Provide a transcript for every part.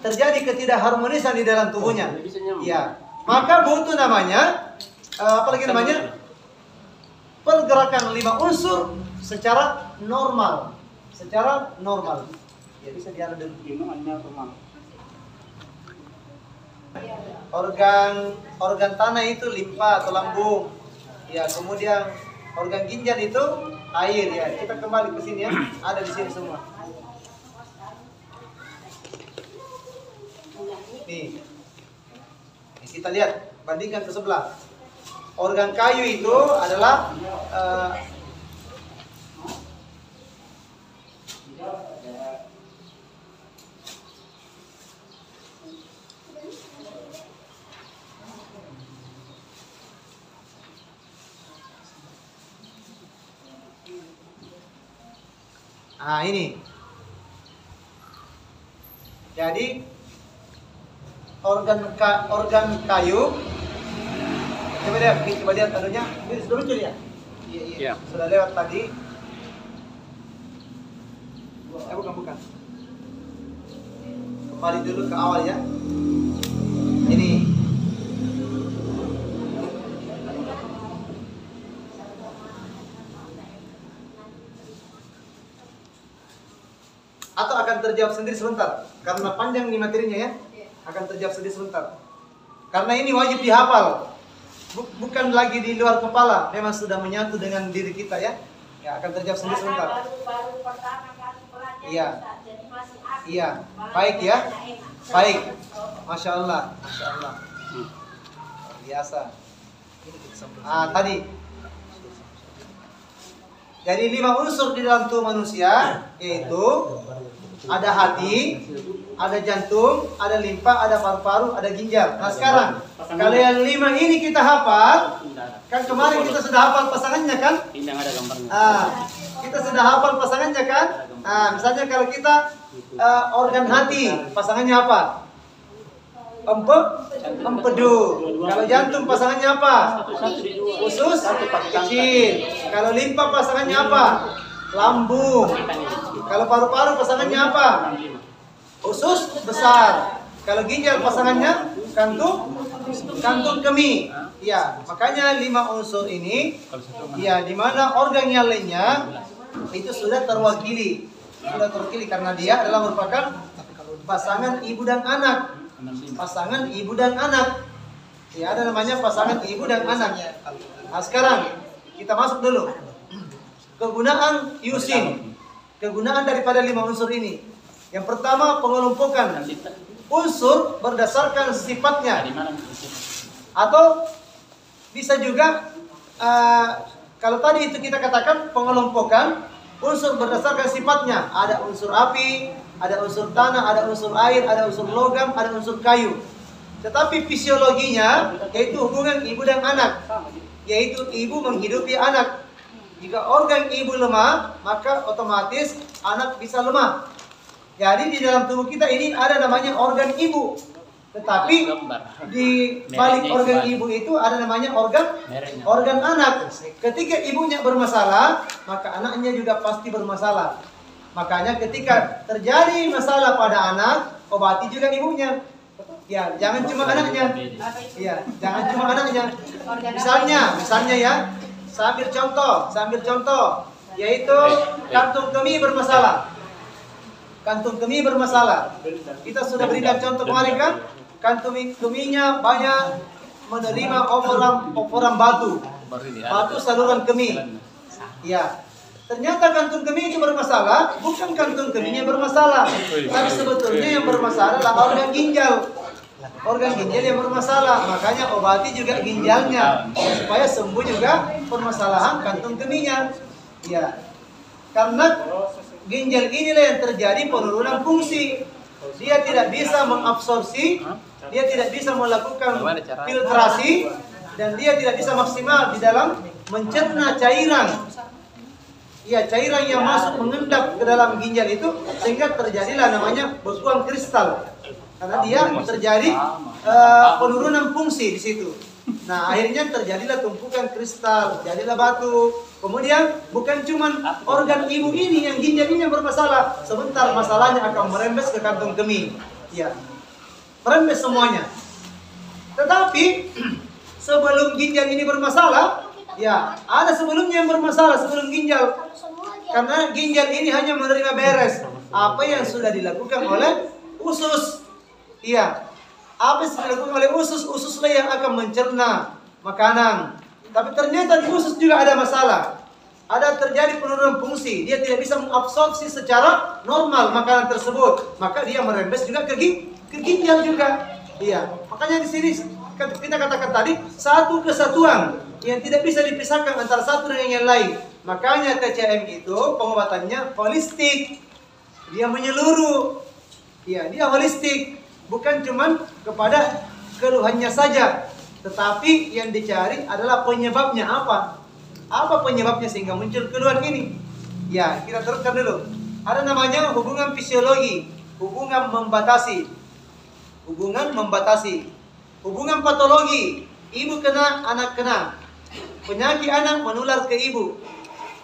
terjadi ketidakharmonisan di dalam tubuhnya. Ya, maka butuh namanya apa lagi namanya? Pergerakan 5 unsur secara normal. Secara normal. Ya, bisa diarah dulu. Organ tanah itu limpa atau lambung. Ya, kemudian organ ginjal itu air ya. Kita kembali ke sini ya. Ada di sini semua. Nih. Kita lihat, bandingkan ke sebelah. Organ kayu itu adalah ini. Jadi organ kayu. Coba lihat anunya. Ini sudah muncul ya? Iya. Sudah lewat tadi. Bukan. Kembali dulu ke awal ya. Ini. Atau akan terjawab sendiri sebentar. Karena panjang nih materinya ya. Akan terjawab sendiri sebentar. Karena ini wajib dihafal. Bukan lagi di luar kepala, memang sudah menyatu dengan diri kita ya. Ya, akan terjawab sendiri sebentar. Iya. Iya, baik ya. Baik. Masya Allah. Biasa. Tadi. Jadi 5 unsur di dalam tubuh manusia, yaitu ada hati, ada jantung, ada limpa, ada paru-paru, ada ginjal. Nah sekarang, kalau yang 5 ini kita hafal, kan kemarin kita sudah hafal pasangannya kan? Ini yang ada gambarnya. Kita sudah hafal pasangannya kan? Misalnya kalau kita organ hati, pasangannya apa? Empedu. Kalau jantung pasangannya apa? Usus kecil. Kalau limpa pasangannya apa? Lambung. Kalau paru-paru pasangannya apa? Usus besar. Kalau ginjal pasangannya kantung kemih. Ya, makanya 5 unsur ini ya di mana organ yang lainnya itu sudah terwakili. Sudah terwakili karena dia adalah merupakan pasangan ibu dan anak. Pasangan ibu dan anak. Ya, ada namanya pasangan ibu dan anak. Nah, sekarang kita masuk dulu. Kegunaan iusin. Kegunaan daripada 5 unsur ini. Yang pertama, pengelompokan unsur berdasarkan sifatnya. Atau bisa juga kalau tadi itu kita katakan pengelompokan unsur berdasarkan sifatnya. Ada unsur api, ada unsur tanah, ada unsur air, ada unsur logam, ada unsur kayu. Tetapi fisiologinya yaitu hubungan ibu dan anak, yaitu ibu menghidupi anak. Jika organ ibu lemah, maka otomatis anak bisa lemah. Jadi di dalam tubuh kita ini ada namanya organ ibu. Tetapi di balik organ ibu itu ada namanya organ anak. Ketika ibunya bermasalah, maka anaknya juga pasti bermasalah. Makanya ketika terjadi masalah pada anak, obati juga ibunya. Ya, jangan cuma anaknya. Ya, jangan cuma anaknya. Misalnya ya, sambil contoh, yaitu kantung kemih bermasalah. Kantung kemih bermasalah. Kita sudah berikan contoh kemarin kan? Kantung kemihnya banyak menerima operan batu saluran kemih. Ya, ternyata kantung kemih itu bermasalah. Bukan kantung kemihnya bermasalah, tapi sebetulnya yang bermasalah adalah organ ginjal. Organ ginjal yang bermasalah, makanya obati juga ginjalnya supaya sembuh juga permasalahan kantung kemihnya. Ya, karena ginjal inilah yang terjadi penurunan fungsi. Dia tidak bisa mengabsorpsi, dia tidak bisa melakukan filtrasi, dan dia tidak bisa maksimal di dalam mencerna cairan. Ya, cairan yang masuk mengendap ke dalam ginjal itu sehingga terjadilah namanya bekuan kristal. Karena dia terjadi penurunan fungsi di situ. Nah, akhirnya terjadilah tumpukan kristal, jadilah batu. Kemudian bukan cuma organ ibu ini yang ginjal ini yang bermasalah. Sebentar masalahnya akan merembes ke kantung kemih. Ya, merembes semuanya. Tetapi sebelum ginjal ini bermasalah, ya ada sebelumnya yang bermasalah sebelum ginjal. Karena ginjal ini hanya menerima beres apa yang sudah dilakukan oleh usus. Iya, apa yang sudah dilakukan oleh usus, ususlah yang akan mencerna makanan. Tapi ternyata di usus juga ada masalah. Ada terjadi penurunan fungsi, dia tidak bisa mengabsorpsi secara normal makanan tersebut, maka dia merembes juga ke ginjal juga. Iya, makanya di sini kita katakan tadi satu kesatuan yang tidak bisa dipisahkan antara satu dengan yang lain. Makanya TCM itu pengobatannya holistik, dia menyeluruh. Iya, dia holistik, bukan cuma kepada keluhannya saja, tetapi yang dicari adalah penyebabnya apa. Apa penyebabnya sehingga muncul keluhan ini? Ya, kita teruskan dulu. Ada namanya hubungan fisiologi, hubungan membatasi. Hubungan membatasi. Hubungan patologi, ibu kena, anak kena. Penyakit anak menular ke ibu.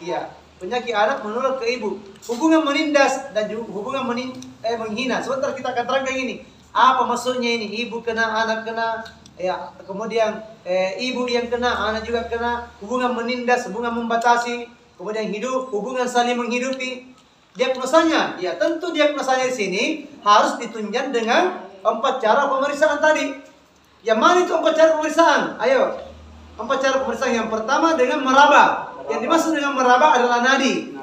Ya, penyakit anak menular ke ibu. Hubungan menindas dan juga hubungan menghina. Sebentar kita akan terangkan ini. Apa maksudnya ini? Ibu kena, anak kena. Ya, kemudian ibu yang kena, anak juga kena. Hubungan menindas, hubungan membatasi. Kemudian hidup, hubungan saling menghidupi. Diagnosanya, ya tentu diagnosanya di sini harus ditunjang dengan 4 cara pemeriksaan tadi. Yang mana itu 4 cara pemeriksaan? Ayo, 4 cara pemeriksaan. Yang pertama dengan meraba. Yang dimaksud dengan meraba adalah nadi.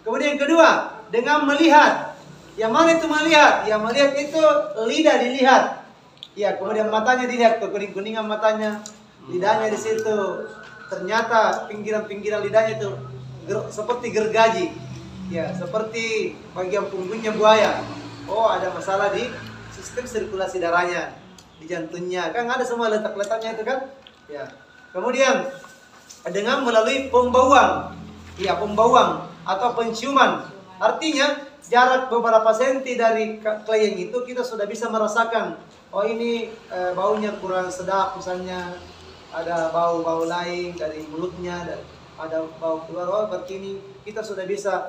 Kemudian yang kedua dengan melihat. Yang mana itu melihat? Yang melihat itu lidah dilihat. Ya, kemudian matanya dilihat, kekuning-kuningan matanya, lidahnya di situ. Ternyata pinggiran-pinggiran lidahnya itu seperti gergaji. Ya, seperti bagian punggungnya buaya. Oh, ada masalah di sistem sirkulasi darahnya, di jantungnya. Kan ada semua letak-letaknya itu kan? Ya. Kemudian dengan melalui pembauan. Ya, pembauan atau penciuman. Artinya jarak beberapa senti dari klien itu kita sudah bisa merasakan, oh ini baunya kurang sedap, misalnya ada bau-bau lain dari mulutnya, dan ada bau keluar, oh berarti ini kita sudah bisa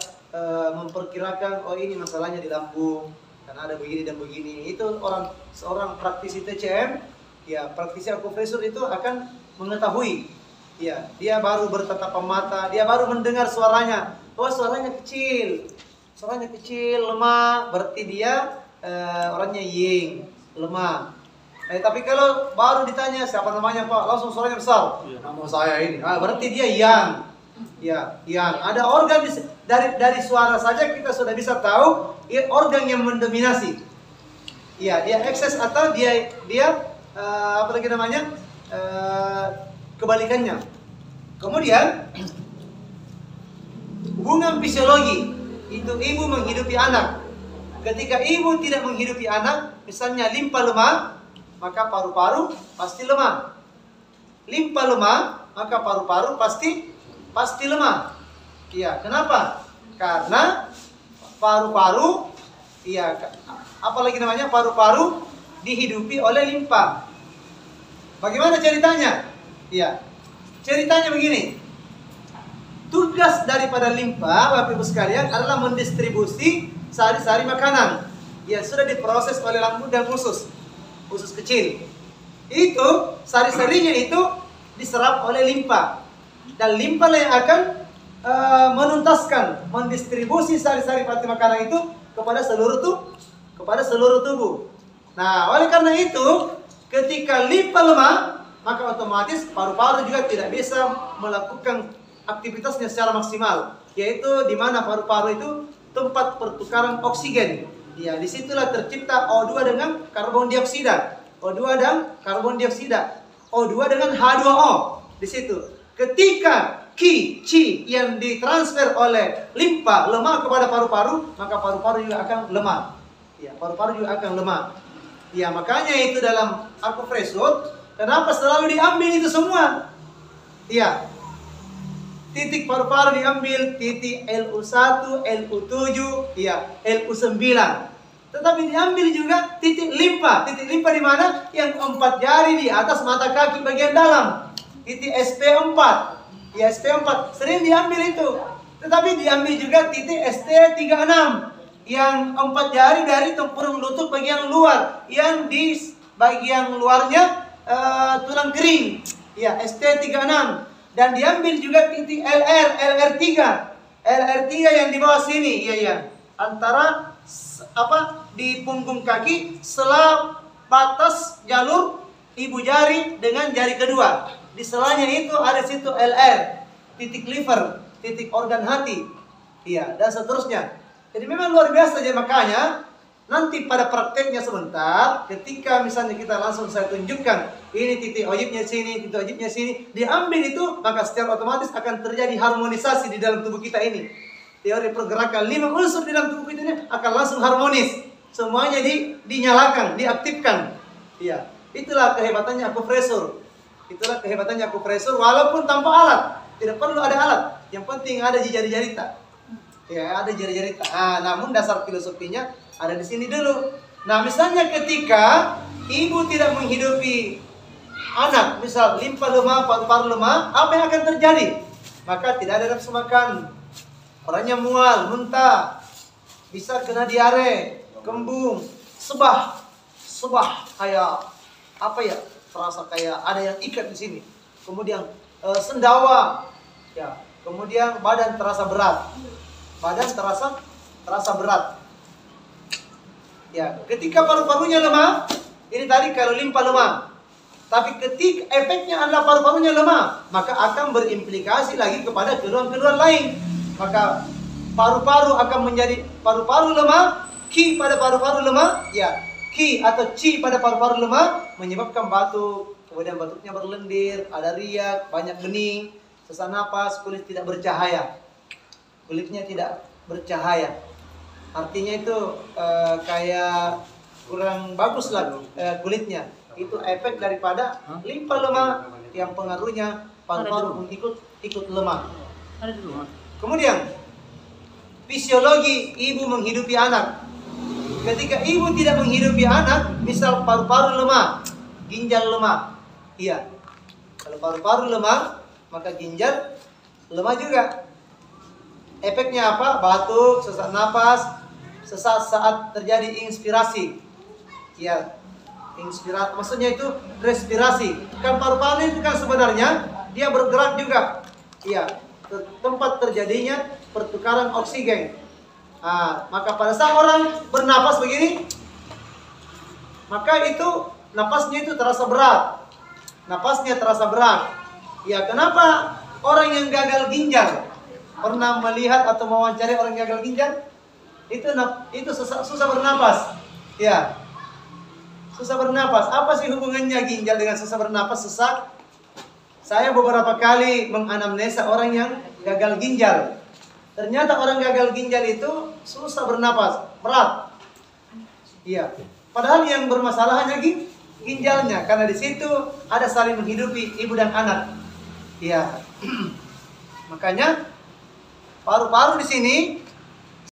memperkirakan, oh ini masalahnya di lambung, karena ada begini dan begini. Itu seorang praktisi TCM, ya praktisi akupresur itu akan mengetahui. Ya, dia baru bertatapan mata, dia baru mendengar suaranya, oh suaranya kecil, lemah, berarti dia orangnya yin, lemah. Tapi kalau baru ditanya siapa namanya Pak, langsung suaranya besar. Nama saya ini. Berarti dia yang. Ya, yang ada organ dari suara saja kita sudah bisa tahu organ yang mendominasi. Ya, dia ekses atau dia apa lagi namanya? Kebalikannya. Kemudian hubungan fisiologi. Itu ibu menghidupi anak. Ketika ibu tidak menghidupi anak, misalnya limpa lemah, maka paru-paru pasti lemah. Limpa lemah, maka paru-paru pasti lemah. Iya, kenapa? Karena paru-paru, iya, apalagi namanya paru-paru dihidupi oleh limpa. Bagaimana ceritanya? Iya, ceritanya begini. Tugas daripada limpa, Bapak Ibu sekalian, adalah mendistribusi sari-sari makanan yang sudah diproses oleh lambung dan usus kecil. Itu sari-sarinya itu diserap oleh limpa, dan limpa yang akan menuntaskan, mendistribusi sari-sari makanan itu kepada seluruh tubuh. Nah, oleh karena itu, ketika limpa lemah, maka otomatis paru-paru juga tidak bisa melakukan aktivitasnya secara maksimal, yaitu di mana paru-paru itu tempat pertukaran oksigen. Ya, disitulah tercipta O2 dengan karbon dioksida, O2 dan karbon dioksida, O2 dengan H2O. Di situ, ketika Qi yang ditransfer oleh limpa lemah kepada paru-paru, maka paru-paru juga akan lemah. Ya, paru-paru juga akan lemah. Ya, makanya itu dalam akupresur, kenapa selalu diambil itu semua? Ya. Titik paru-paru diambil, titik LU1, LU7, ya, LU9. Tetapi diambil juga titik limpa. Titik limpa di mana? Yang 4 jari di atas mata kaki bagian dalam. Titik SP4. Ya, SP4 sering diambil itu. Tetapi diambil juga titik ST36. yang 4 jari dari tempurung lutut bagian luar, yang di bagian luarnya tulang kering. Ya, ST36. Dan diambil juga titik LR3. LR3 yang di bawah sini, iya. Antara di punggung kaki sela batas jalur ibu jari dengan jari kedua. Di selanya itu ada situ LR, titik liver, titik organ hati. Iya, dan seterusnya. Jadi memang luar biasa aja, makanya nanti pada prakteknya sebentar, ketika misalnya kita langsung saya tunjukkan ini titik ojibnya sini, titik ojibnya sini, diambil itu, maka secara otomatis akan terjadi harmonisasi di dalam tubuh kita ini. Teori pergerakan 5 unsur di dalam tubuh kita ini akan langsung harmonis, semuanya dinyalakan, diaktifkan. Iya, itulah kehebatannya akupresur. Itulah kehebatannya akupresur, walaupun tanpa alat, tidak perlu ada alat, yang penting ada jari-jari tak. Ya, ada jari-jari tak. Namun dasar filosofinya ada di sini dulu. Nah, misalnya ketika ibu tidak menghidupi anak, misal limpa lemah, paru-paru lemah, apa yang akan terjadi? Maka tidak ada nafsu makan, orangnya mual, muntah, bisa kena diare, kembung, sebah kayak apa ya? Terasa kayak ada yang ikat di sini. Kemudian sendawa, ya. Kemudian badan terasa berat. Badan terasa berat. Ya, ketika paru-parunya lemah, ini tadi kalau limpa lemah. Tapi ketika efeknya adalah paru-parunya lemah, maka akan berimplikasi lagi kepada keluhan-keluhan lain. Maka paru-paru akan menjadi paru-paru lemah, ki pada paru-paru lemah, ya, ki atau ci pada paru-paru lemah menyebabkan batuk, kemudian batuknya berlendir, ada riak, banyak bening, sesak napas, kulit tidak bercahaya. Kulitnya tidak bercahaya, artinya itu kayak kurang bagus lah kulitnya. Itu efek daripada limpa lemah yang pengaruhnya paru-paru ikut lemah. Kemudian fisiologi ibu menghidupi anak. Ketika ibu tidak menghidupi anak, misal paru-paru lemah, ginjal lemah, iya. Kalau paru-paru lemah, maka ginjal lemah juga. Efeknya apa? Batuk, sesak napas, sesak saat terjadi inspirasi. Ya, inspirasi, maksudnya itu respirasi. Kan paru-paru itu kan sebenarnya dia bergerak juga. Iya, tempat terjadinya pertukaran oksigen. Maka pada saat orang bernapas begini, maka itu napasnya itu terasa berat. Napasnya terasa berat. Ya, kenapa orang yang gagal ginjal? Pernah melihat atau mewawancari orang gagal ginjal? Itu susah bernapas. Ya. Susah bernapas. Apa sih hubungannya ginjal dengan susah bernapas, sesak? Saya beberapa kali menganamnesa orang yang gagal ginjal. Ternyata orang gagal ginjal itu susah bernapas, berat. Iya. Padahal yang bermasalah hanya ginjalnya, karena di situ ada saling menghidupi ibu dan anak. Iya. Makanya paru-paru di sini